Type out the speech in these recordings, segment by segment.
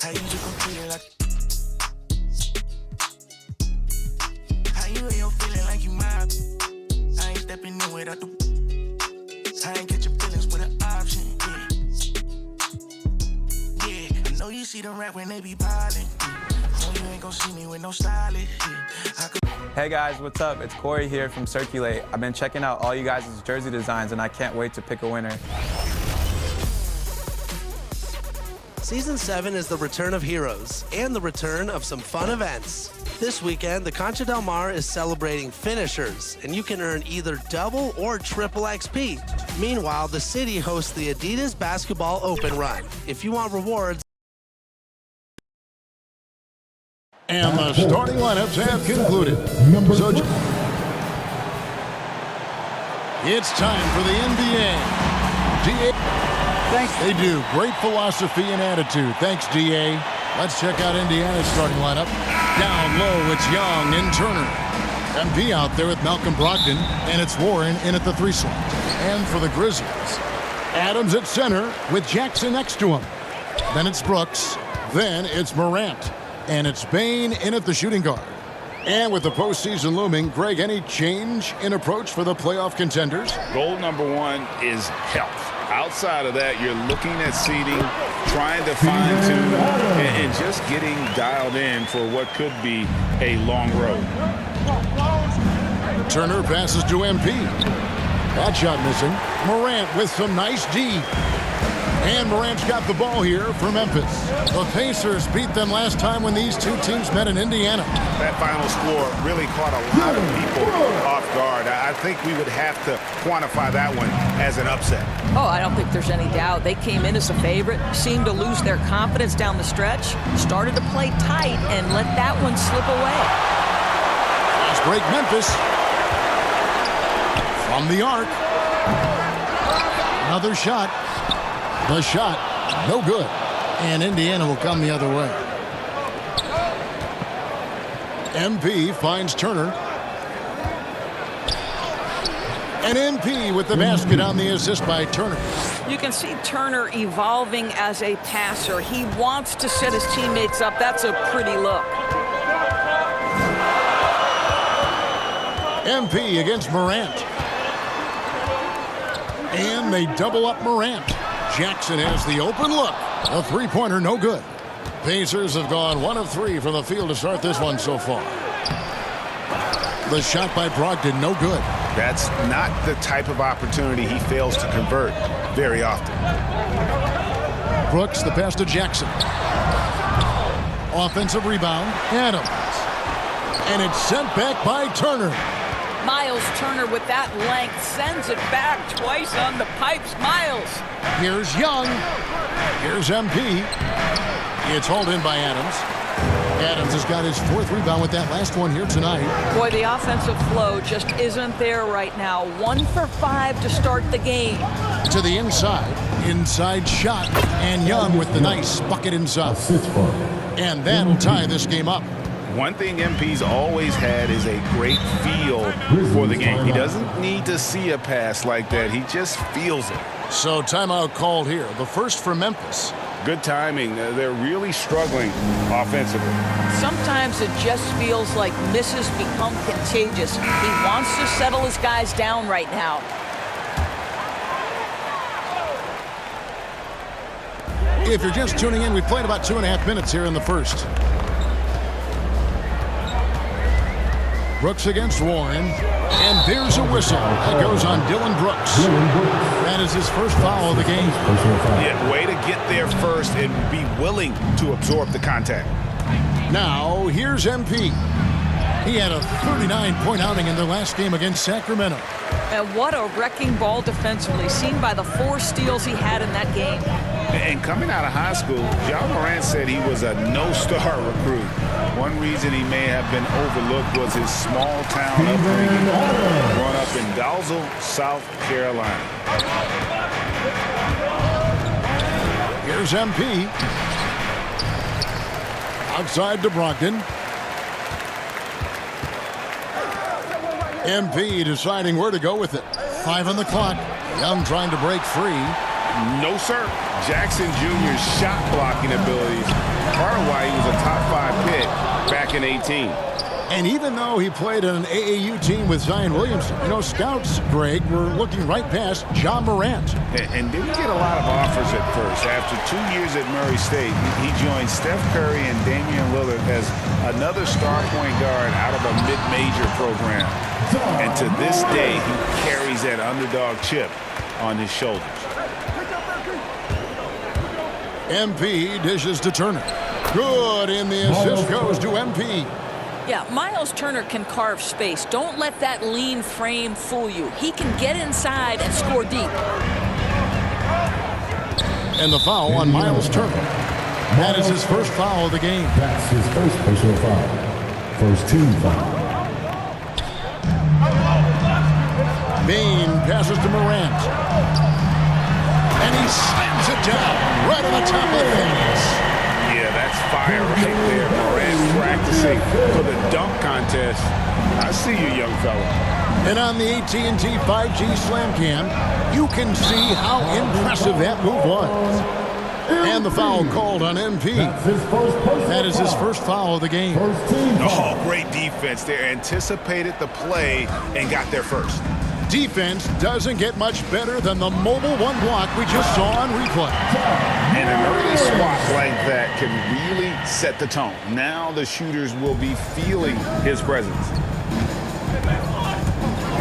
How you just gon' treat it like? How you in your feeling like you mine? I ain't stepping in without the. I ain't get your feelings with an option. Yeah, I know you see them rap when they be piling. No, you ain't gon' see me with no stylist. Hey guys, what's up? It's Corey here from Circulate. I've been checking out all you guys' jersey designs and I can't wait to pick a winner. Season 7 is the return of heroes and the return of some fun events. This weekend, the Concha Del Mar is celebrating finishers, and you can earn either double or triple XP. Meanwhile, the city hosts the Adidas Basketball Open Run. If you want rewards, and the starting lineups have concluded. So it's time for the NBA. DA. Thanks. They do. Great philosophy and attitude. Thanks, DA. Let's check out Indiana's starting lineup. Down low, it's Young and Turner. MP out there with Malcolm Brogdon, and it's Warren in at the 3 slot. And for the Grizzlies, Adams at center with Jackson next to him. Then it's Brooks. Then it's Morant. And it's Bane in at the shooting guard. And with the postseason looming, Greg, any change in approach for the playoff contenders? Goal number 1 is health. Outside of that, you're looking at seeding, trying to fine-tune, and just getting dialed in for what could be a long road. Turner passes to MP. That shot missing. Morant with some nice D. And Morant's got the ball here for Memphis. The Pacers beat them last time when these two teams met in Indiana. That final score really caught a lot of people off guard. I think we would have to quantify that one as an upset. Oh, I don't think there's any doubt. They came in as a favorite, seemed to lose their confidence down the stretch, started to play tight, and let that one slip away. Fast break Memphis. From the arc. Another shot. The shot, no good. And Indiana will come the other way. MP finds Turner. And MP with the basket on the assist by Turner. You can see Turner evolving as a passer. He wants to set his teammates up. That's a pretty look. MP against Morant. And they double up Morant. Jackson has the open look. A three-pointer, no good. Pacers have gone 1 of 3 from the field to start this one so far. The shot by Brogdon, no good. That's not the type of opportunity he fails to convert very often. Brooks, the pass to Jackson. Offensive rebound, Adams. And it's sent back by Turner. Miles Turner with that length sends it back twice on the pipes. Miles. Here's Young. Here's MP. It's hauled in by Adams. Adams has got his 4th rebound with that last one here tonight. Boy, the offensive flow just isn't there right now. 1 for 5 to start the game. To the inside. Inside shot. And Young with the nice bucket inside. And that'll tie this game up. One thing MP's always had is a great feel for the game. He doesn't need to see a pass like that. He just feels it. So timeout called here. The first for Memphis. Good timing. They're really struggling offensively. Sometimes it just feels like misses become contagious. He wants to settle his guys down right now. If you're just tuning in, we played about 2.5 minutes here in the first. Brooks against Warren, and there's a whistle. That goes on Dylan Brooks. That is his first foul of the game. Yeah, way to get there first and be willing to absorb the contact. Now, here's MP. He had a 39-point outing in their last game against Sacramento. And what a wrecking ball defensively, seen by the 4 steals he had in that game. And coming out of high school, John Morant said he was a no-star recruit. One reason he may have been overlooked was his small-town upbringing, growing up in Dalzell, South Carolina. Here's MP. Outside to Brogdon. MP deciding where to go with it. 5 on the clock. Young trying to break free. No, sir. Jackson Jr.'s shot blocking abilities and 18. And even though he played on an AAU team with Zion Williamson, scouts, Greg, were looking right past John Morant. And didn't get a lot of offers at first. After 2 years at Murray State, he joined Steph Curry and Damian Lillard as another star point guard out of a mid-major program. And to this day, he carries that underdog chip on his shoulders. MP dishes to Turner. Good, and the assist goes to MP. Yeah, Miles Turner can carve space. Don't let that lean frame fool you. He can get inside and score deep. And the foul on Miles Turner. That is his first foul of the game. That's his first personal foul. First team foul. Bain passes to Morant. And he slams it down right on the top of the fence. Yeah, that's fire right there. Morant practicing for the dunk contest. I see you, young fella. And on the AT&T 5G Slam Cam, you can see how impressive that move was. And the foul called on MP. That is his first foul of the game. Oh, great defense there. Anticipated the play and got there first. Defense doesn't get much better than the mobile one block we just saw on replay. And an early swat like that can really set the tone. Now the shooters will be feeling his presence.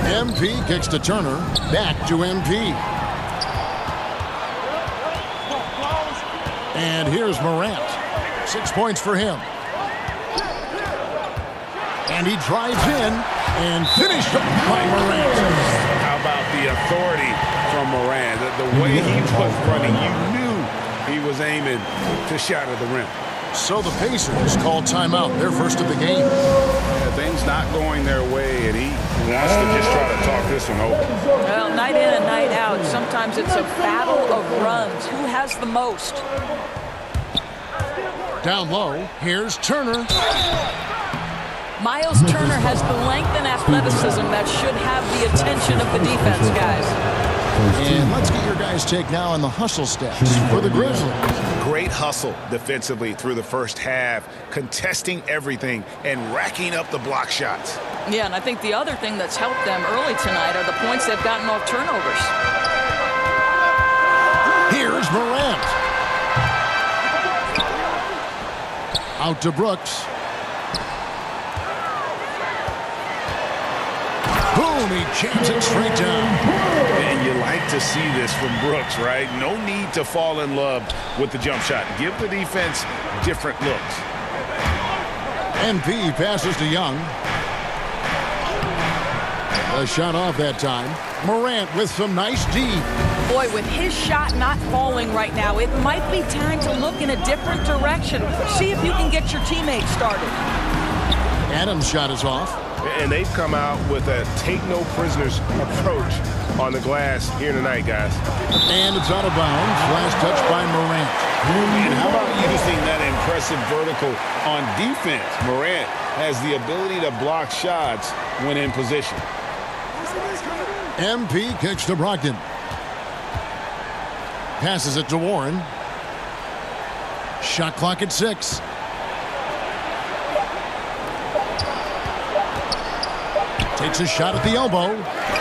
MP kicks to Turner. Back to MP. And here's Morant. 6 points for him. And he drives in and finished up by Morant. How about the authority from Morant? The way he was running, you knew he was aiming to shatter the rim. So the Pacers call timeout, their first of the game. Yeah, things not going their way, and he wants to just try to talk this one over. Well, night in and night out, sometimes it's a battle of runs. Who has the most? Down low, here's Turner. Miles Turner has the length and athleticism that should have the attention of the defense, guys. And let's get your guys' take now on the hustle stats for the Grizzlies. Great hustle defensively through the first half, contesting everything and racking up the block shots. Yeah, and I think the other thing that's helped them early tonight are the points they've gotten off turnovers. Here's Morant. Out to Brooks. Boom, he jams it straight down. And you like to see this from Brooks, right? No need to fall in love with the jump shot. Give the defense different looks. MP passes to Young. A shot off that time. Morant with some nice D. Boy, with his shot not falling right now, it might be time to look in a different direction. See if you can get your teammates started. Adams' shot is off. And they've come out with a take-no-prisoners approach on the glass here tonight, guys. And it's out of bounds. Last touch by Morant. And how about using that impressive vertical on defense? Morant has the ability to block shots when in position. MP kicks to Brogdon. Passes it to Warren. Shot clock at 6. Takes a shot at the elbow.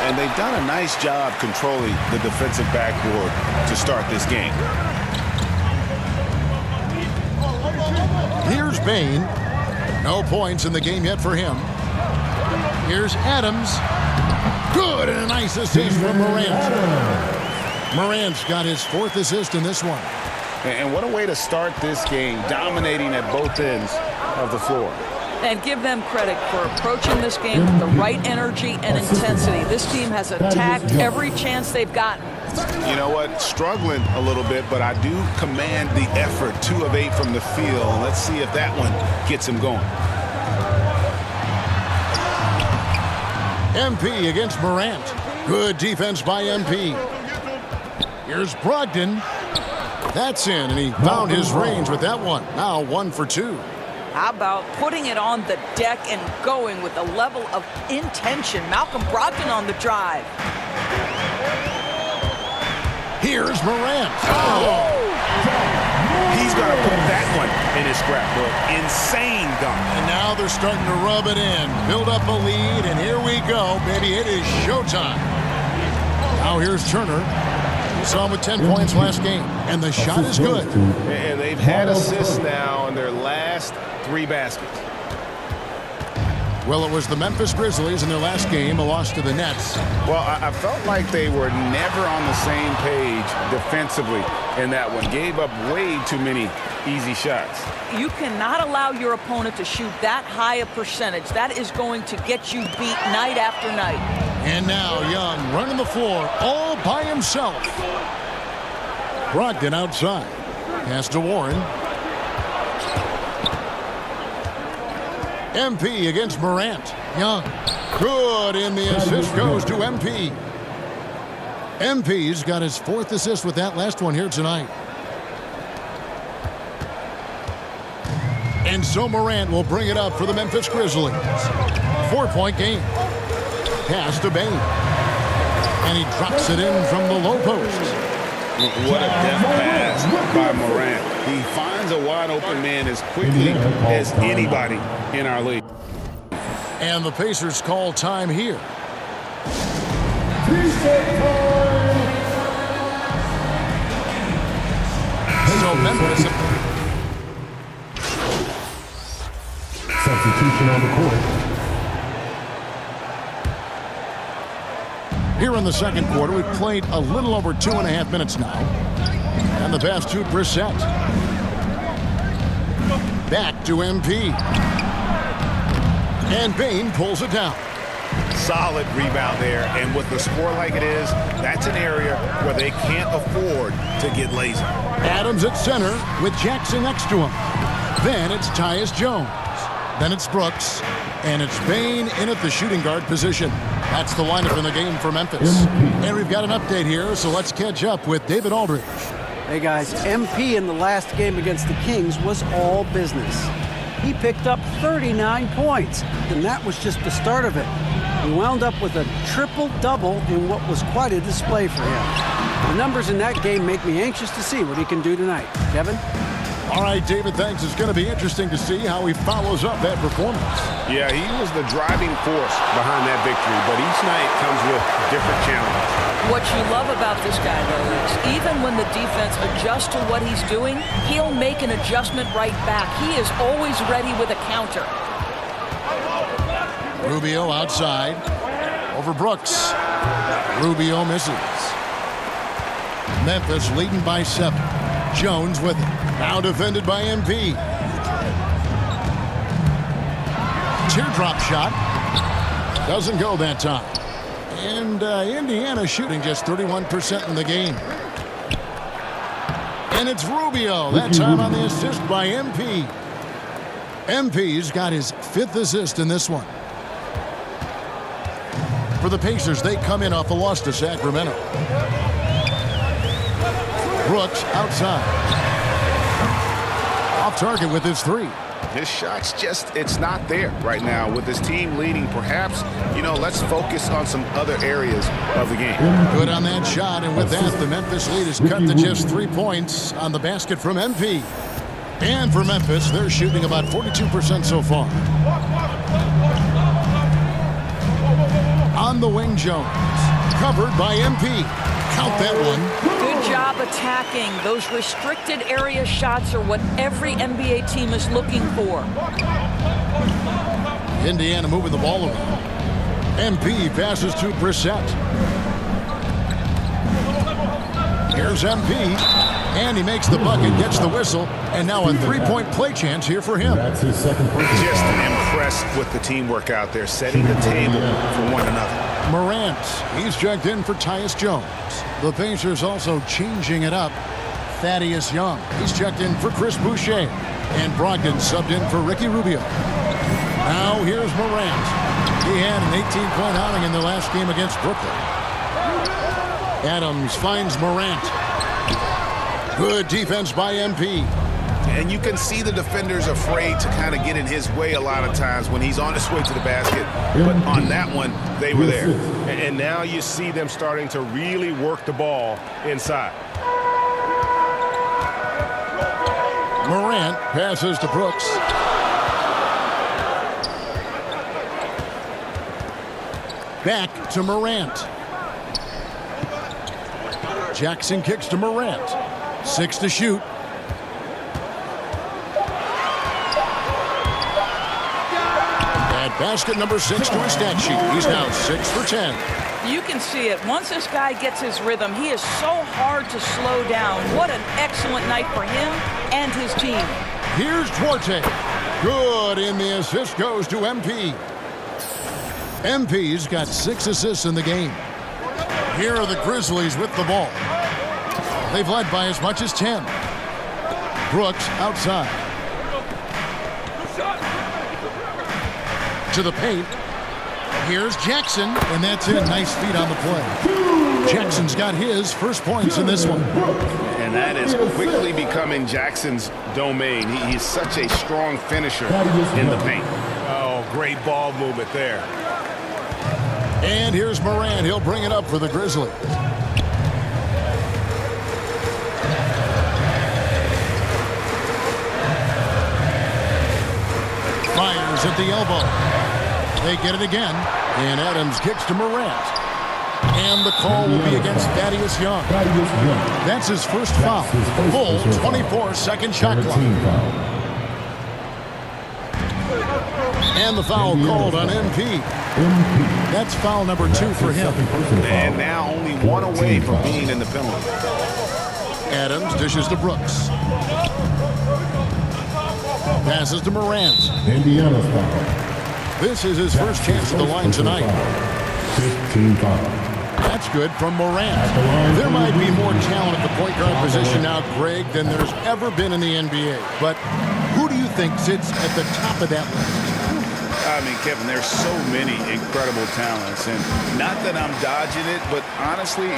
And they've done a nice job controlling the defensive backboard to start this game. Here's Bain. No points in the game yet for him. Here's Adams. Good, and a nice assist from Morant. Morant's got his 4th assist in this one. And what a way to start this game, dominating at both ends of the floor. And give them credit for approaching this game with the right energy and intensity. This team has attacked every chance they've gotten. You know what? Struggling a little bit, but I do command the effort. 2 of 8 from the field. Let's see if that one gets him going. MP against Morant. Good defense by MP. Here's Brogdon. That's in, and he found his range with that one. Now 1 for 2. How about putting it on the deck and going with a level of intention? Malcolm Brogdon on the drive. Here's Morant. Oh. He's going to put that one in his scrapbook. Insane dunk. And now they're starting to rub it in. Build up a lead, and here we go, baby. It is showtime. Now here's Turner. We saw him with 10 points last game, and the shot is good. And they've had assists now in their last 3 baskets. Well, it was the Memphis Grizzlies in their last game, a loss to the Nets. Well, I felt like they were never on the same page defensively in that one. Gave up way too many easy shots. You cannot allow your opponent to shoot that high a percentage. That is going to get you beat night after night. And now Young running the floor all by himself. Brogdon outside. Pass to Warren. MP against Morant. Young. Good, and the assist goes to MP. MP's got his 4th assist with that last one here tonight. And so Morant will bring it up for the Memphis Grizzlies. 4-point game. Pass to Bane. And he drops it in from the low post. What a deft pass by Morant. He finds a wide open man as quickly as anybody in our league. And the Pacers call time here. So Memphis. Substitution on the court. Here in the second quarter, we've played a little over 2.5 minutes now. And the pass to Brissett. Back to MP. And Bane pulls it down. Solid rebound there, and with the score like it is, that's an area where they can't afford to get lazy. Adams at center with Jackson next to him. Then it's Tyus Jones. Then it's Brooks. And it's Bane in at the shooting guard position. That's the lineup in the game for Memphis. And we've got an update here, so let's catch up with David Aldridge. Hey guys, MP in the last game against the Kings was all business. He picked up 39 points, and that was just the start of it. He wound up with a triple-double in what was quite a display for him. The numbers in that game make me anxious to see what he can do tonight. Kevin? All right, David, thanks. It's going to be interesting to see how he follows up that performance. Yeah, he was the driving force behind that victory, but each night comes with different challenges. What you love about this guy, though, is even when the defense adjusts to what he's doing, he'll make an adjustment right back. He is always ready with a counter. Rubio outside. Over Brooks. Rubio misses. Memphis leading by 7. Jones with it. Now defended by MP. Teardrop shot. Doesn't go that time. And Indiana shooting just 31% in the game. And it's Rubio. That time on the assist by MP. MP's got his 5th assist in this one. For the Pacers, they come in off a loss to Sacramento. Brooks outside. Off target with his 3. His shot's just, it's not there right now. With his team leading, perhaps, let's focus on some other areas of the game. Good on that shot, and with that, the Memphis lead is cut to just 3 points on the basket from MP. And for Memphis, they're shooting about 42% so far. On the wing, Jones. Covered by MP. Count that one. Good job attacking. Those restricted area shots are what every NBA team is looking for. Indiana moving the ball around. MP passes to Brissett. Here's MP. And he makes the bucket, gets the whistle, and now a 3-point play chance here for him. That's his second point. Just impressed with the teamwork out there, setting the table for one another. Morant, he's checked in for Tyus Jones. The Pacers also changing it up. Thaddeus Young, he's checked in for Chris Boucher. And Brogdon subbed in for Ricky Rubio. Now here's Morant. He had an 18-point outing in the last game against Brooklyn. Adams finds Morant. Good defense by MP. And you can see the defenders afraid to kind of get in his way a lot of times when he's on his way to the basket. But on that one, they were there. And now you see them starting to really work the ball inside. Morant passes to Brooks. Back to Morant. Jackson kicks to Morant. 6 to shoot. At basket number 6 to his stat sheet. He's now 6 for 10. You can see it. Once this guy gets his rhythm, he is so hard to slow down. What an excellent night for him and his team. Here's Duarte. Good, and the assist goes to MP. MP's got 6 assists in the game. Here are the Grizzlies with the ball. They've led by as much as 10. Brooks outside. To the paint. Here's Jackson, and that's it. Nice feet on the play. Jackson's got his first points in this one. And that is quickly becoming Jackson's domain. He's such a strong finisher in the paint. Oh, great ball movement there. And here's Morant. He'll bring it up for the Grizzlies. Fires at the elbow. They get it again. And Adams kicks to Morant. And the call will be against Thaddeus Young. That's his first foul. Full 24-second shot clock. And the foul called on MP. That's foul number 2 for him. And now only 1 away from being in the penalty. Adams dishes to Brooks. Passes to Morant. Indiana's foul. This is his first chance at the line tonight. 15 foul. That's good from Morant. There might be more talent at the point guard position now, Greg, than there's ever been in the NBA. But who do you think sits at the top of that list? I mean, Kevin, there's so many incredible talents, and not that I'm dodging it, but honestly,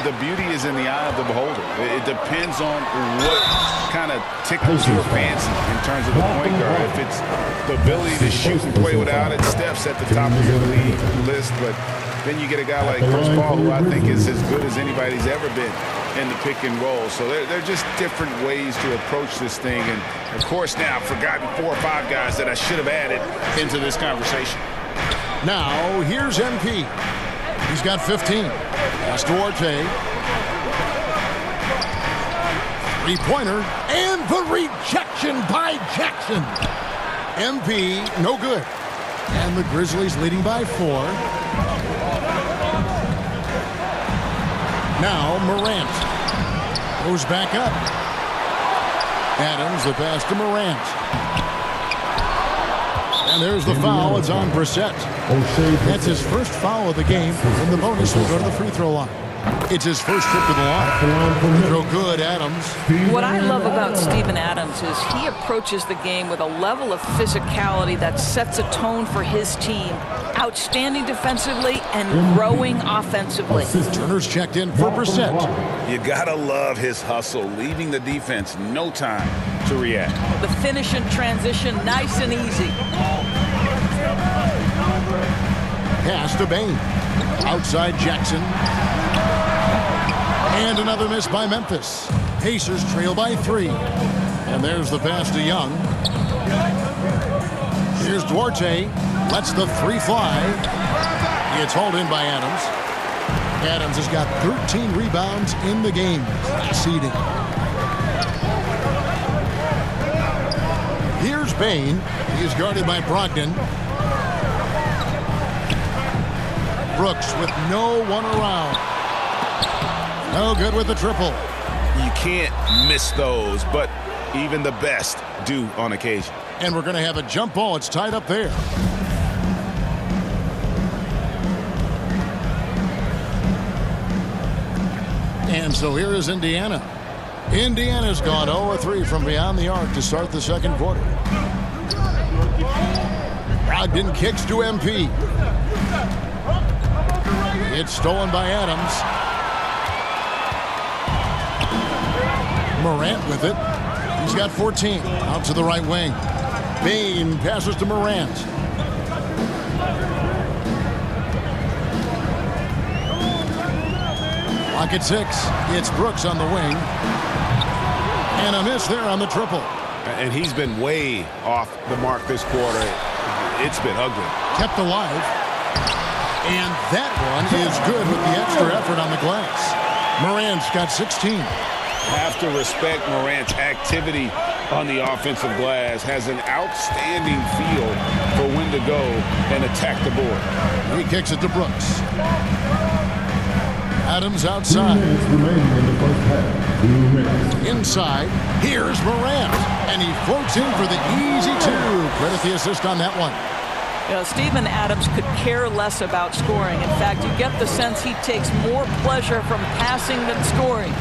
the beauty is in the eye of the beholder. It depends on what kind of tickles your fancy in terms of the point guard. If it's the ability to shoot and play without it, Steph's at the top of the league list, but then you get a guy like Chris Paul, who I think is as good as anybody's ever been in the pick and roll. So they're just different ways to approach this thing. And, of course, now I've forgotten 4 or 5 guys that I should have added into this conversation. Now, here's MP. He's got 15. That's Duarte. 3-pointer. And the rejection by Jackson. MP, no good. And the Grizzlies leading by 4. Now Morant goes back up. Adams, the pass to Morant. And there's the foul. It's on Brissett. That's his first foul of the game, and the bonus will go to the free throw line. It's his first trip to the line. Throw good, Adams. What I love about Steven Adams is he approaches the game with a level of physicality that sets a tone for his team. Outstanding defensively and growing offensively. Turner's checked in for Brissett. You gotta love his hustle, leaving the defense no time to react. The finish and transition, nice and easy. Pass to Bain. Outside Jackson. And another miss by Memphis. Pacers trail by 3. And there's the pass to Young. Here's Duarte. Lets the 3 fly. It's hauled in by Adams. Adams has got 13 rebounds in the game. Seeding. Here's Bain. He is guarded by Brogdon. Brooks with no one around. No good with the triple. You can't miss those, but even the best do on occasion. And we're going to have a jump ball. It's tied up there. And so here is Indiana. Indiana's gone 0-3 from beyond the arc to start the second quarter. Brogdon kicks to MP. It's stolen by Adams. Morant with it. He's got 14. Out to the right wing. Bain passes to Morant. Lock at 6. It's Brooks on the wing. And a miss there on the triple. And he's been way off the mark this quarter. It's been ugly. Kept alive. And that one is good with the extra effort on the glass. Morant's got 16. Have to respect Morant's activity on the offensive glass. Has an outstanding feel for when to go and attack the board. He kicks it to Brooks. Adams outside. Inside, here's Morant. And he floats in for the easy two. Credit the assist on that one. You know, Steven Adams could care less about scoring. In fact, you get the sense he takes more pleasure from passing than scoring.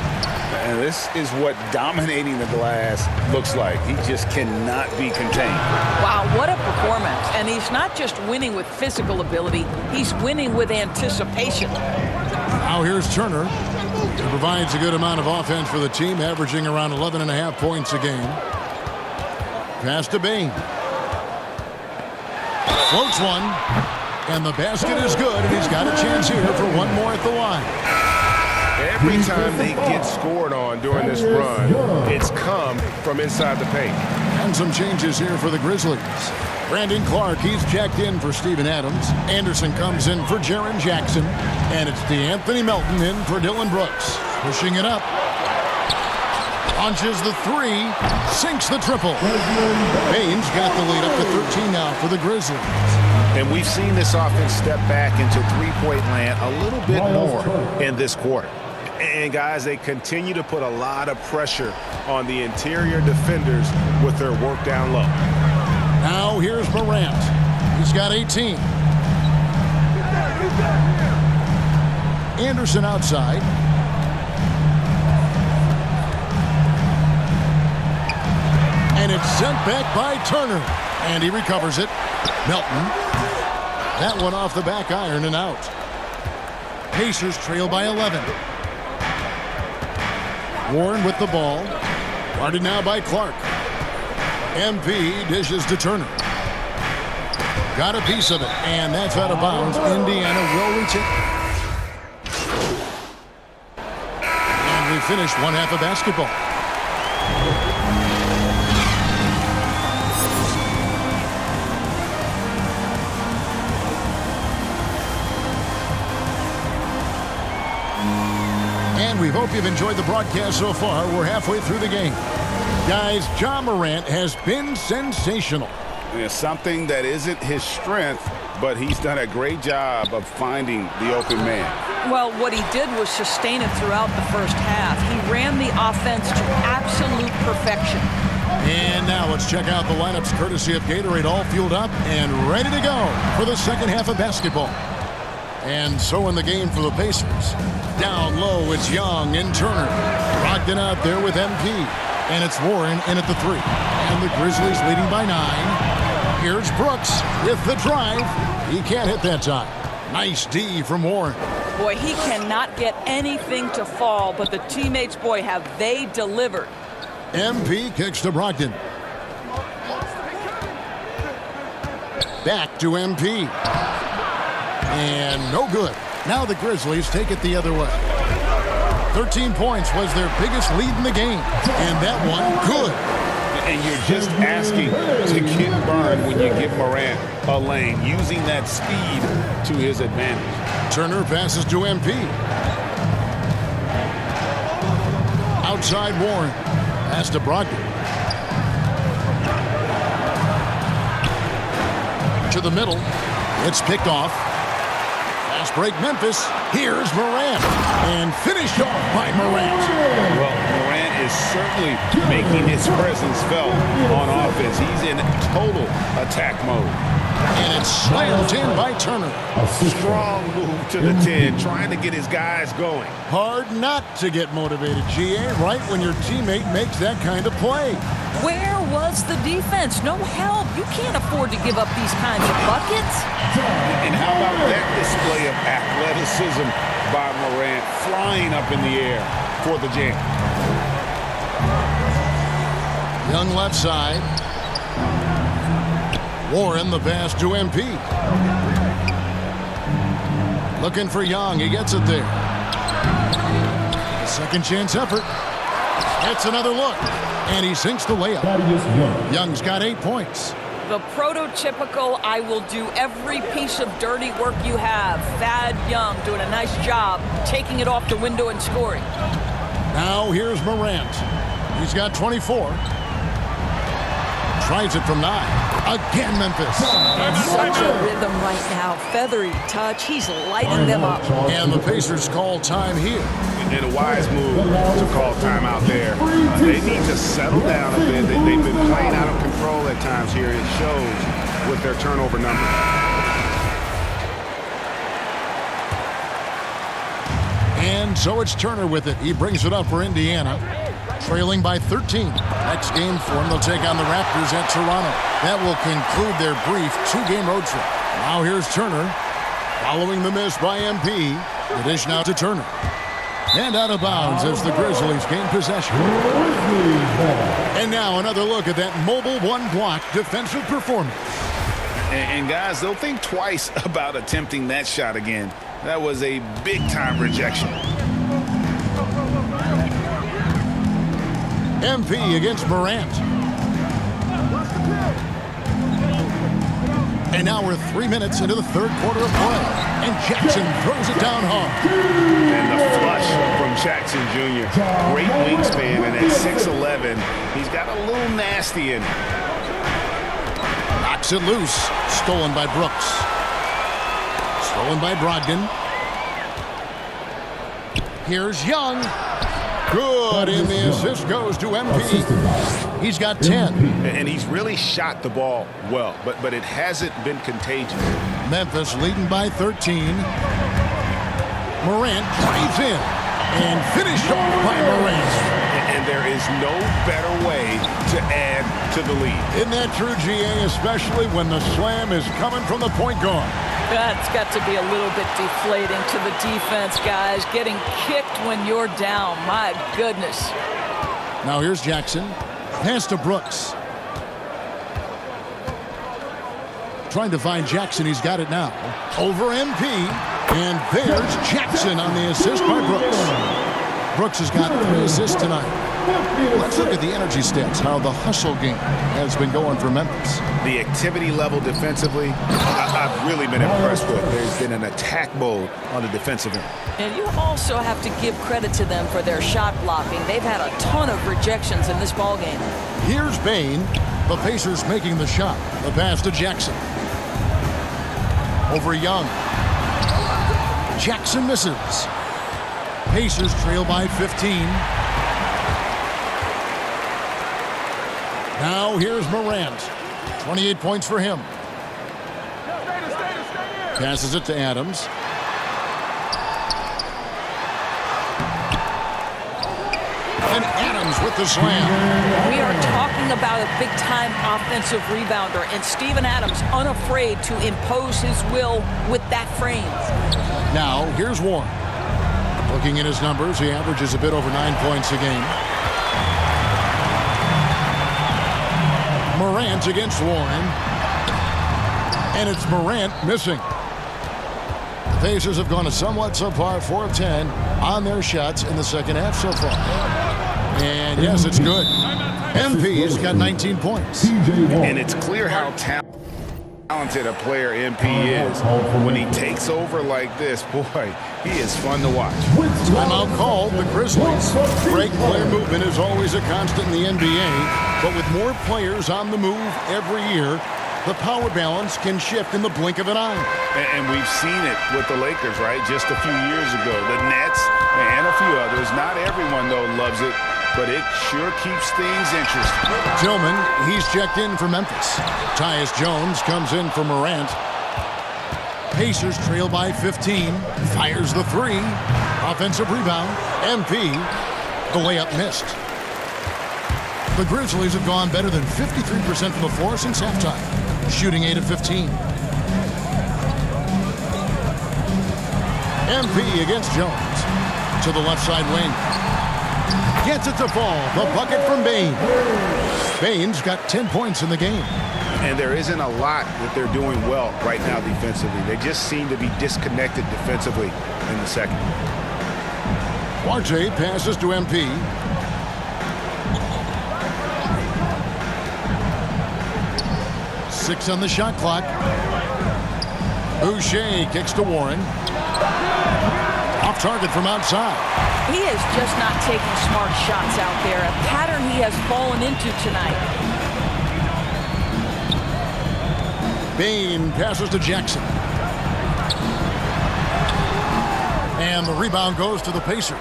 And this is what dominating the glass looks like. He just cannot be contained. Wow, what a performance. And he's not just winning with physical ability, he's winning with anticipation. Now here's Turner. He provides a good amount of offense for the team, averaging around 11.5 points a game. Pass to Bain. Floats one. And the basket is good, and he's got a chance here for one more at the line. Every time they get scored on during this run, it's come from inside the paint. And some changes here for the Grizzlies. Brandon Clark, he's checked in for Steven Adams. Anderson comes in for Jaren Jackson. And it's DeAnthony Melton in for Dylan Brooks. Pushing it up. Launches the three. Sinks the triple. Bain's got the lead up to 13 now for the Grizzlies. And we've seen this offense step back into three-point land a little bit more in this quarter. And, guys, they continue to put a lot of pressure on the interior defenders with their work down low. Now here's Morant. He's got 18. Anderson outside. And it's sent back by Turner. And he recovers it. Melton. That one off the back iron and out. Pacers trail by 11. Warren with the ball. Guarded now by Clark. MP dishes to Turner. Got a piece of it, and that's out of bounds. Indiana will retain. And we finish one half of basketball. And we hope you've enjoyed the broadcast so far. We're halfway through the game. Guys, Ja Morant has been sensational. It's something that isn't his strength, but he's done a great job of finding the open man. Well, what he did was sustain it throughout the first half. He ran the offense to absolute perfection. And now let's check out the lineups courtesy of Gatorade, all fueled up and ready to go for the second half of basketball. And so in the game for the Pacers. Down low, it's Young and Turner. Brogdon out there with MP. And it's Warren in at the three. And the Grizzlies leading by 9. Here's Brooks with the drive. He can't hit that time. Nice D from Warren. Boy, he cannot get anything to fall, but the teammates, boy, have they delivered. MP kicks to Brogdon. Back to MP. And no good. Now the Grizzlies take it the other way. 13 points was their biggest lead in the game. And that one, good. And you're just asking to get burned when you give Morant a lane, using that speed to his advantage. Turner passes to MP. Outside Warren. Pass to Brogdon. To the middle. It's picked off. Fast break Memphis. Here's Morant. And finished off by Morant. Well, Morant is certainly making his presence felt on offense. He's in total attack mode. And it's slammed in by Turner. A strong move to the 10, trying to get his guys going. Hard not to get motivated, GA, right when your teammate makes that kind of play. Where was the defense? No help. You can't afford to give up these kinds of buckets. And how about that display of athleticism by Morant, flying up in the air for the jam. Young left side. Warren the pass to MP. Looking for Young. He gets it there. Second chance effort. It's another look, and he sinks the layup. Young's got 8 points. The prototypical, I will do every piece of dirty work you have. Thad Young doing a nice job taking it off the window and scoring. Now here's Morant. He's got 24. Tries it from 9. Again, Memphis. In such a rhythm right now. Feathery touch. He's lighting them up. And the Pacers call time here. And a wise move to call time out there. They need to settle down a bit. They've been playing out of control at times here. It shows with their turnover numbers. And so it's Turner with it. He brings it up for Indiana, trailing by 13. Next game for them, they'll take on the Raptors at Toronto. That will conclude their brief 2-game road trip. Now here's Turner, following the miss by MP. The dish now to Turner. And out of bounds as the Grizzlies gain possession. And now another look at that mobile one-block defensive performance. And guys, they'll think twice about attempting that shot again. That was a big-time rejection. MP against Morant. And now we're 3 minutes into the third quarter of play. And Jackson throws it down hard. And the flush from Jackson Jr. Great wingspan, and at 6'11", he's got a little nasty in him. Knocks it loose. Stolen by Brooks. Stolen by Brogdon. Here's Young. Good, and the assist goes to MP. He's got 10. And he's really shot the ball well, but it hasn't been contagious. Memphis leading by 13. Morant drives in and finished off by Morant. And there is no better way to add to the lead. Isn't that true, GA, especially when the slam is coming from the point guard? That's got to be a little bit deflating to the defense, guys. Getting kicked when you're down. My goodness. Now here's Jackson. Pass to Brooks. Trying to find Jackson. He's got it now. Over MP. And there's Jackson on the assist by Brooks. Brooks has got 3 assists tonight. Let's look at the energy stats, how the hustle game has been going for Memphis. The activity level defensively, I've really been impressed with. There's been an attack mode on the defensive end. And you also have to give credit to them for their shot blocking. They've had a ton of rejections in this ballgame. Here's Bain. The Pacers making the shot. The pass to Jackson. Over Young. Jackson misses. Pacers trail by 15. Now here's Morant. 28 points for him. Passes it to Adams. And Adams with the slam. We are talking about a big-time offensive rebounder, and Steven Adams unafraid to impose his will with that frame. Now here's Warren. Looking at his numbers, he averages a bit over 9 points a game. Morant against Warren. And it's Morant missing. The Pacers have gone a somewhat subpar 4 of 10 on their shots in the second half so far. And yes, it's good. MP's got 19 points. And it's clear how talented a player MP is. When he takes over like this, boy, he is fun to watch. Timeout called the Grizzlies. Break player movement is always a constant in the NBA, but with more players on the move every year, the power balance can shift in the blink of an eye. And we've seen it with the Lakers, right? Just a few years ago. The Nets and a few others. Not everyone, though, loves it, but it sure keeps things interesting. Tillman, he's checked in for Memphis. Tyus Jones comes in for Morant. Pacers trail by 15. Fires the 3. Offensive rebound. MP. The layup missed. The Grizzlies have gone better than 53% from the floor since halftime, shooting 8 of 15. MP against Jones. To the left side wing. Gets it to fall. The bucket from Bain. Bain's got 10 points in the game. And there isn't a lot that they're doing well right now defensively. They just seem to be disconnected defensively in the second. RJ passes to MP. 6 on the shot clock. Boucher kicks to Warren. Off target from outside. He is just not taking smart shots out there, a pattern he has fallen into tonight. Bain passes to Jackson. And the rebound goes to the Pacers.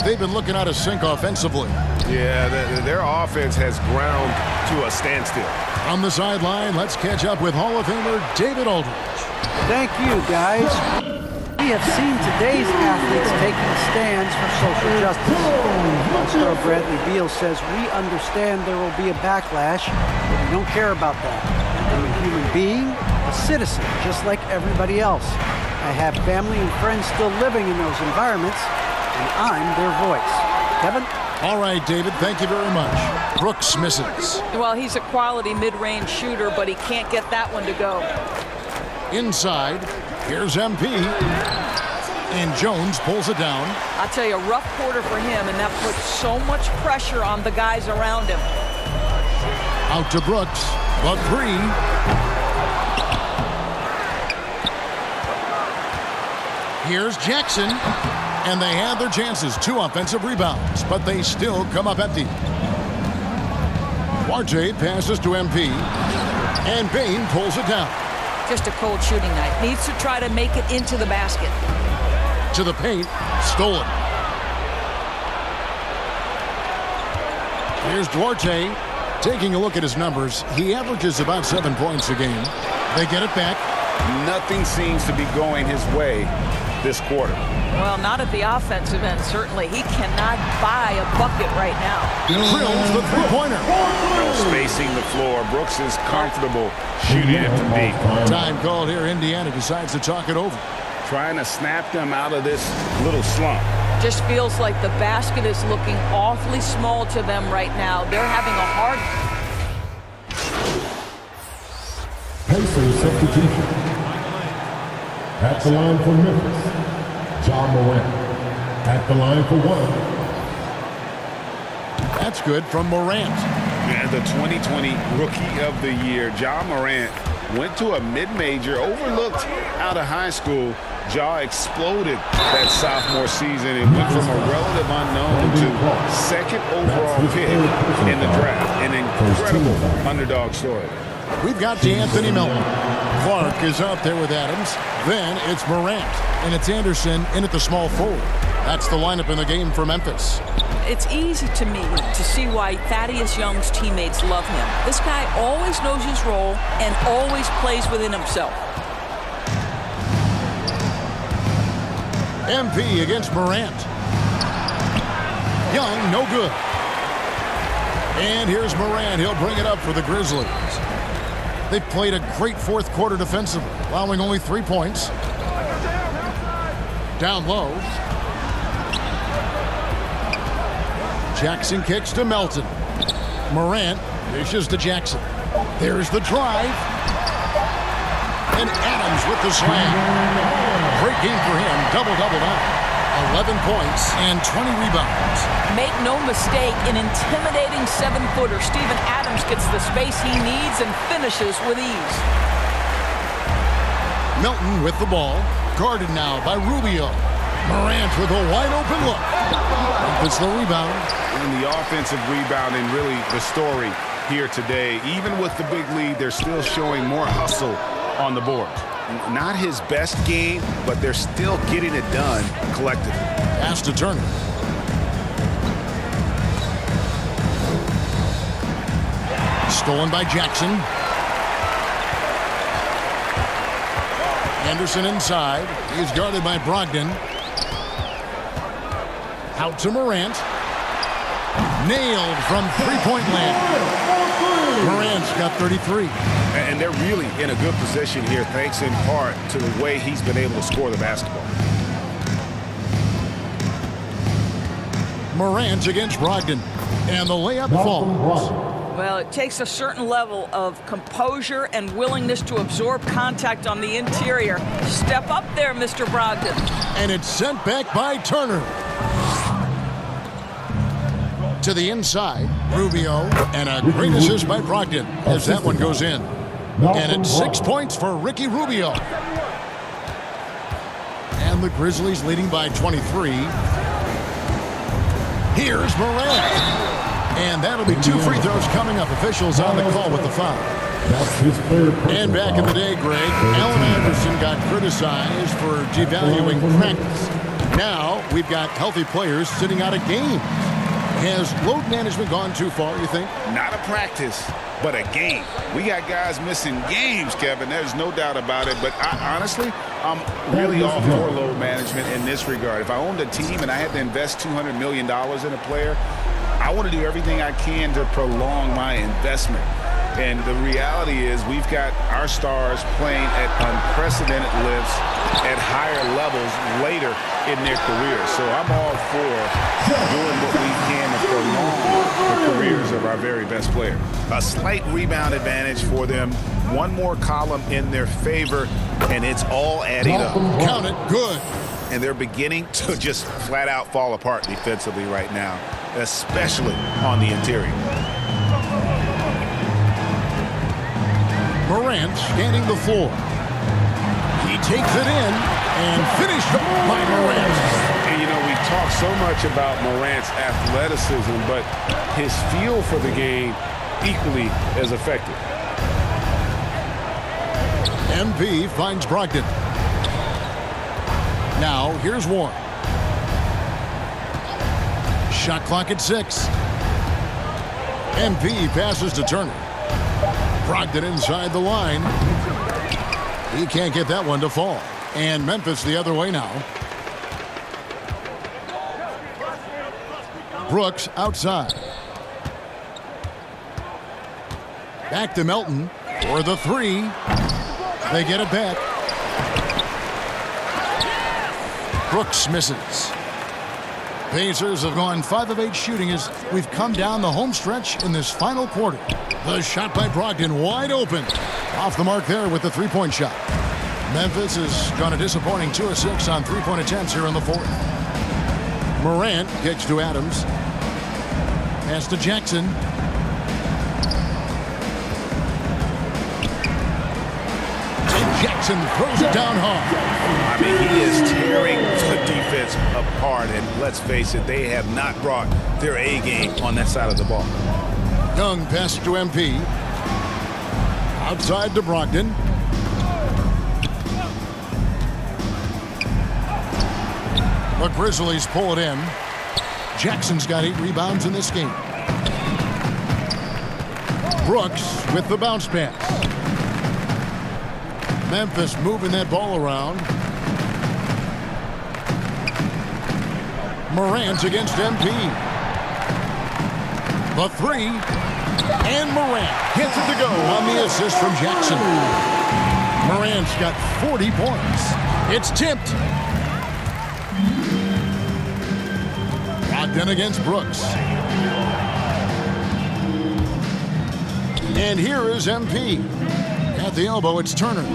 They've been looking out of sync offensively. Yeah, their offense has ground to a standstill. On the sideline, let's catch up with Hall of Famer David Aldridge. Thank you, guys. We have seen today's athletes taking stands for social justice. All-Star Bradley Beal says, we understand there will be a backlash, but we don't care about that. I'm a human being, a citizen, just like everybody else. I have family and friends still living in those environments, and I'm their voice. Kevin? All right, David, thank you very much. Brooks misses. Well, he's a quality mid-range shooter, but he can't get that one to go. Inside, here's MP. And Jones pulls it down. I'll tell you, a rough quarter for him, and that puts so much pressure on the guys around him. Out to Brooks, the three. Here's Jackson. And they had their chances. 2 offensive rebounds, but they still come up empty. Duarte passes to MP. And Bain pulls it down. Just a cold shooting night. Needs to try to make it into the basket. To the paint. Stolen. Here's Duarte. Taking a look at his numbers, he averages about 7 points a game. They get it back. Nothing seems to be going his way this quarter. Well, not at the offensive end, certainly. He cannot buy a bucket right now. Drills the three-pointer. Spacing the floor. Brooks is comfortable shooting it from deep. Time called here. Indiana decides to talk it over. Trying to snap them out of this little slump. Just feels like the basket is looking awfully small to them right now. They're having a hard... Pacers substitution. At the line for Memphis, Ja Morant. At the line for 1. That's good from Morant. Yeah, the 2020 Rookie of the Year, Ja Morant, went to a mid-major, overlooked out of high school. Ja exploded that sophomore season and went from a relative unknown to second overall pick in the draft. An incredible underdog story. We've got D'Anthony Melton. Clark is out there with Adams. Then it's Morant. And it's Anderson in at the small forward. That's the lineup in the game for Memphis. It's easy to me to see why Thaddeus Young's teammates love him. This guy always knows his role and always plays within himself. MP against Morant. Young, no good. And here's Morant. He'll bring it up for the Grizzlies. They played a great fourth quarter defensively, allowing only 3 points. Down low. Jackson kicks to Melton. Morant dishes to Jackson. There's the drive. And Adams with the slam. Great game for him. Double-double now. 11 points and 20 rebounds. Make no mistake, an intimidating 7-footer. Steven Adams gets the space he needs and finishes with ease. Melton with the ball. Guarded now by Rubio. Morant with a wide-open look. It's the rebound. And the offensive rebound and really the story here today. Even with the big lead, they're still showing more hustle on the board. Not his best game, but they're still getting it done collectively. Pass to Turner. Stolen by Jackson. Anderson inside. He's guarded by Brogdon. Out to Morant. Nailed from three-point land. Morant's got 33. And they're really in a good position here, thanks in part to the way he's been able to score the basketball. Morant against Brogdon. And the layup falls. Well, it takes a certain level of composure and willingness to absorb contact on the interior. Step up there, Mr. Brogdon. And it's sent back by Turner. to the inside. Rubio, and a great assist by Brogdon as that one goes in. And it's 6 points for Ricky Rubio. And the Grizzlies leading by 23. Here's Morant. And that'll be 2 free throws coming up. Officials on the call with the foul. And back in the day, Greg, Allen Iverson got criticized for devaluing practice. Now we've got healthy players sitting out of games. Has load management gone too far, you think? Not a practice, but a game. We got guys missing games, Kevin. There's no doubt about it. But honestly, I'm really all for load management in this regard. If I owned a team and I had to invest $200 million in a player, I want to do everything I can to prolong my investment. And the reality is we've got our stars playing at unprecedented lifts at higher levels later in their careers. So I'm all for doing what we can to prolong the careers of our very best player. A slight rebound advantage for them. One more column in their favor, and it's all adding up. Count it. Good. And they're beginning to just flat out fall apart defensively right now, especially on the interior. Morant scanning the floor. He takes it in and finished by Morant. And, you know, we talk so much about Morant's athleticism, but his feel for the game equally as effective. MP finds Brogdon. Now, here's Warren. Shot clock at 6. MP passes to Turner. Brogdon inside the line. He can't get that one to fall. And Memphis the other way now. Brooks outside. Back to Melton for the 3. They get it back. Brooks misses. Pacers have gone 5 of 8 shooting as we've come down the home stretch in this final quarter. The shot by Brogdon wide open. Off the mark there with the 3-point shot. Memphis has gone a disappointing 2 of 6 on 3-point attempts here in the 4th. Morant kicks to Adams. Pass to Jackson. And Jackson throws it down hard. I mean, he is tearing the defense apart, and let's face it, they have not brought their A game on that side of the ball. Young passes to MP. Outside to Brogdon. The Grizzlies pull it in. Jackson's got 8 rebounds in this game. Brooks with the bounce pass. Memphis moving that ball around. Morant against MP. The 3. And Morant gets it to go on the assist from Jackson. Morant's got 40 points. It's tipped. Brogdon against Brooks. And here is MP. At the elbow, it's Turner.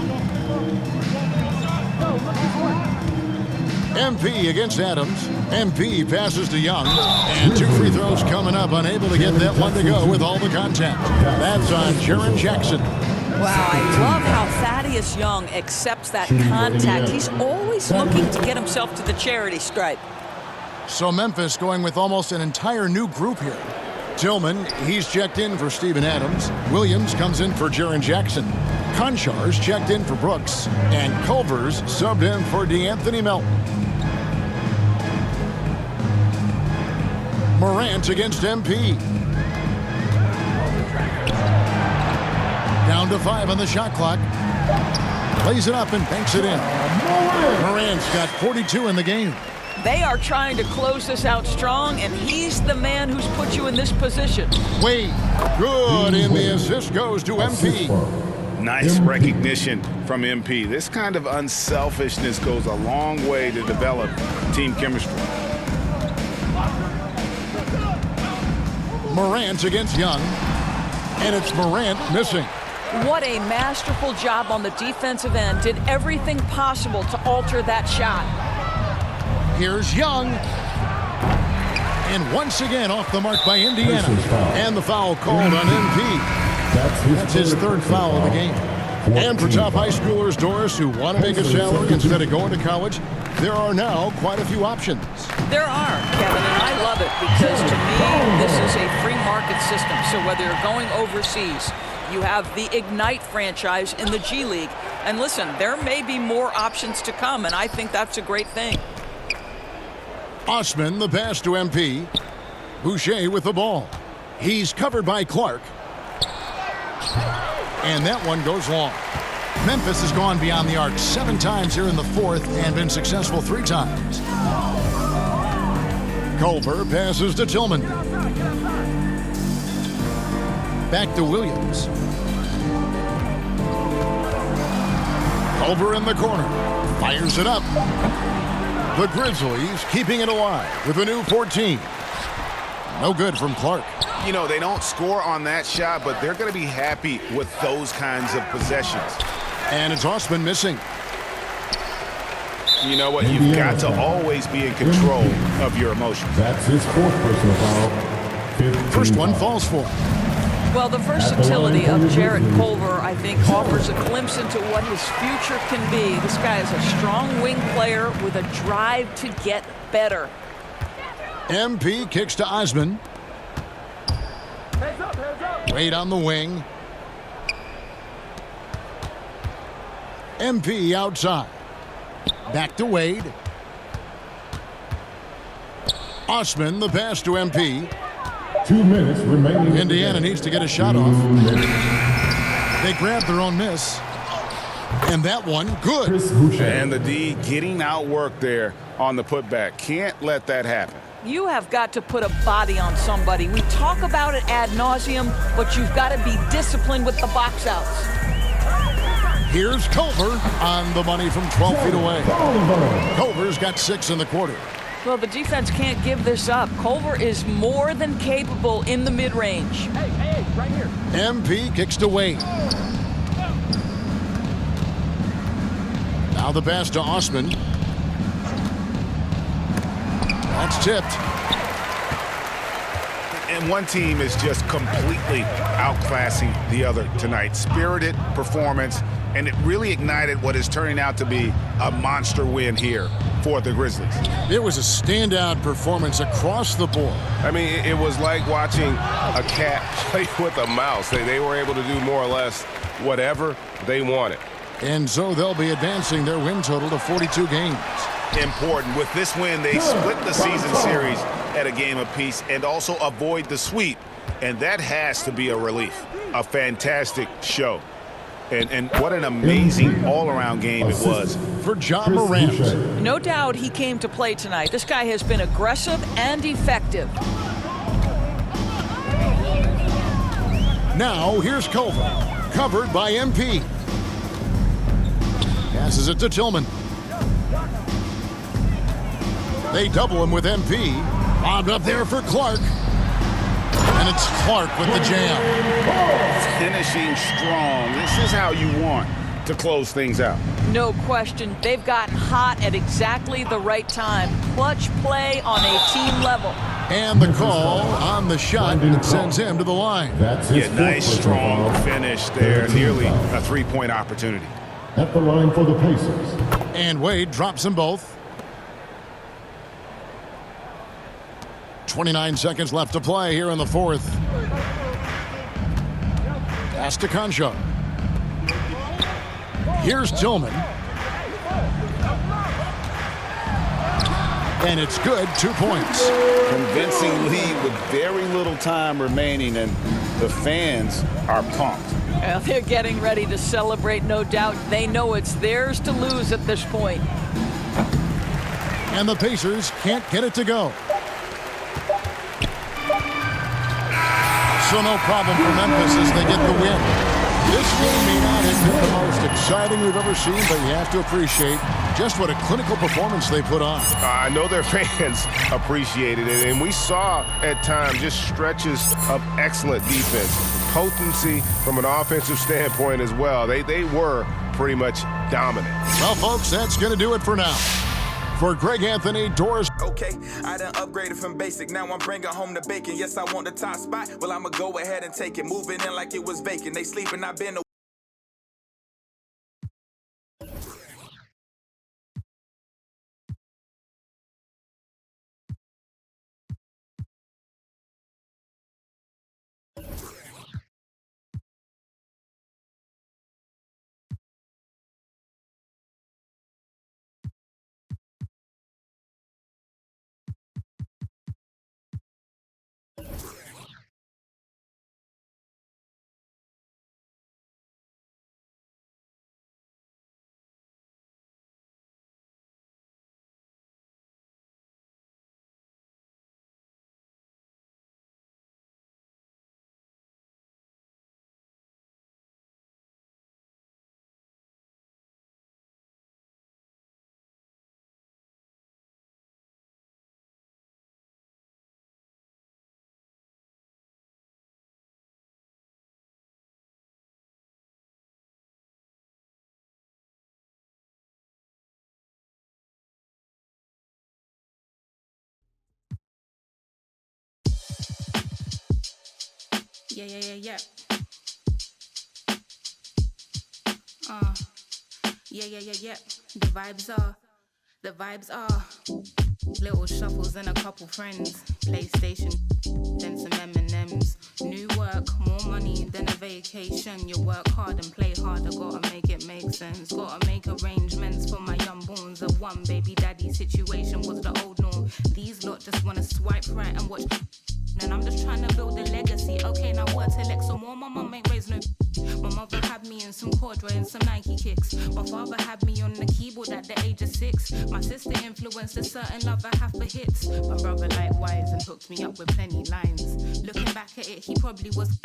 MP against Adams. MP passes to Young. And 2 free throws coming up. Unable to get that one to go with all the contact. That's on Jaren Jackson. Wow, I love how Thaddeus Young accepts that contact. He's always looking to get himself to the charity stripe. So Memphis going with almost an entire new group here. Tillman, he's checked in for Steven Adams. Williams comes in for Jaren Jackson. Konchar's checked in for Brooks. And Culver's subbed in for DeAnthony Melton. Morant against MP. Down to 5 on the shot clock. Plays it up and banks it in. Morant's got 42 in the game. They are trying to close this out strong, and he's the man who's put you in this position. Wade, good, and the assist goes to MP. Nice recognition from MP. This kind of unselfishness goes a long way to develop team chemistry. Morant against Young, and it's Morant missing. What a masterful job on the defensive end. Did everything possible to alter that shot. Here's Young. And once again off the mark by Indiana. And the foul called on MP. That's his third foul of the game. And for top high schoolers, Doris, who want to make a salary instead of going to college, there are now quite a few options. There are, Kevin, and I love it because to me, this is a free market system. So whether you're going overseas, you have the Ignite franchise in the G League. And listen, there may be more options to come, and I think that's a great thing. Osman, the pass to MP. Boucher with the ball. He's covered by Clark. And that one goes long. Memphis has gone beyond the arc 7 times here in the fourth and been successful 3 times. Culver passes to Tillman. Back to Williams. Culver in the corner. Fires it up. The Grizzlies keeping it alive with a new 14. No good from Clark. You know, they don't score on that shot, but they're going to be happy with those kinds of possessions. And it's Osman missing. You know what? You've got to always be in control of your emotions. That's his 4th personal foul. First one falls for. Well, the versatility of Jarrett Culver, I think, offers a glimpse into what his future can be. This guy is a strong wing player with a drive to get better. MP kicks to Osman. Wade on the wing. MP outside. Back to Wade. Osman, the pass to MP. 2 minutes remaining. Indiana needs to get a shot off. They grab their own miss. And that one, good. And the D getting outworked there on the putback. Can't let that happen. You have got to put a body on somebody. We talk about it ad nauseum, but you've got to be disciplined with the box outs. Here's Culver on the money from 12 feet away. Culver's got 6 in the quarter. Well, the defense can't give this up. Culver is more than capable in the mid-range. Hey, right here. MP kicks to Wade. Now the pass to Osman. That's tipped. And one team is just completely outclassing the other tonight. Spirited performance, and it really ignited what is turning out to be a monster win here for the Grizzlies. It was a standout performance across the board. I mean, it was like watching a cat play with a mouse. They were able to do more or less whatever they wanted. And so they'll be advancing their win total to 42 games. Important. With this win, they split the season series at a game apiece and also avoid the sweep. And that has to be a relief. A fantastic show. And what an amazing all-around game it was. For Ja Morant. No doubt he came to play tonight. This guy has been aggressive and effective. Now here's Koua, covered by MP. Passes it to Tillman. They double him with MP. Bobbed up there for Clark. And it's Clark with the jam. Finishing strong. This is how you want to close things out. No question. They've gotten hot at exactly the right time. Clutch play on a team level. And the call on the shot that sends him to the line. That's his Nice, strong finish there. Nearly a 3-point opportunity. At the line for the Pacers. And Wade drops them both. 29 seconds left to play here in the fourth. Pass to Concho. Here's Tillman. And it's good, 2 points. Convincing lead with very little time remaining, and the fans are pumped. Well, they're getting ready to celebrate, no doubt. They know it's theirs to lose at this point. And the Pacers can't get it to go. So no problem for Memphis as they get the win. This game may not have been the most exciting we've ever seen, but you have to appreciate just what a clinical performance they put on. I know their fans appreciated it, and we saw at times just stretches of excellent defense. Potency from an offensive standpoint as well. They were pretty much dominant. Well, folks, that's going to do it for now. For Greg Anthony, Doris... okay. I done upgraded from basic, now I'm bringing home the bacon. Yes, I want the top spot, well, I'ma go ahead and take it. Moving in like it was vacant. They sleeping, I've been Yeah, yeah, yeah, yeah. Yeah, yeah, yeah, yeah. The vibes are little shuffles and a couple friends. PlayStation, then some M&Ms. New work, more money than a vacation. You work hard and play hard, I gotta make it make sense. Gotta make arrangements for my young borns. A one baby daddy situation was the old norm. These lot just wanna swipe right and watch. And I'm just trying to build a legacy. Okay, now what to Lex some more? My mum ain't raised no. My mother had me in some corduroy and some Nike kicks. My father had me on the keyboard at the age of 6. My sister influenced a certain love I have for hits. My brother likewise and hooked me up with plenty lines. Looking back at it, he probably was.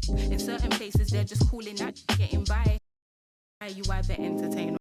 In certain places, they're just calling that getting by. You either entertain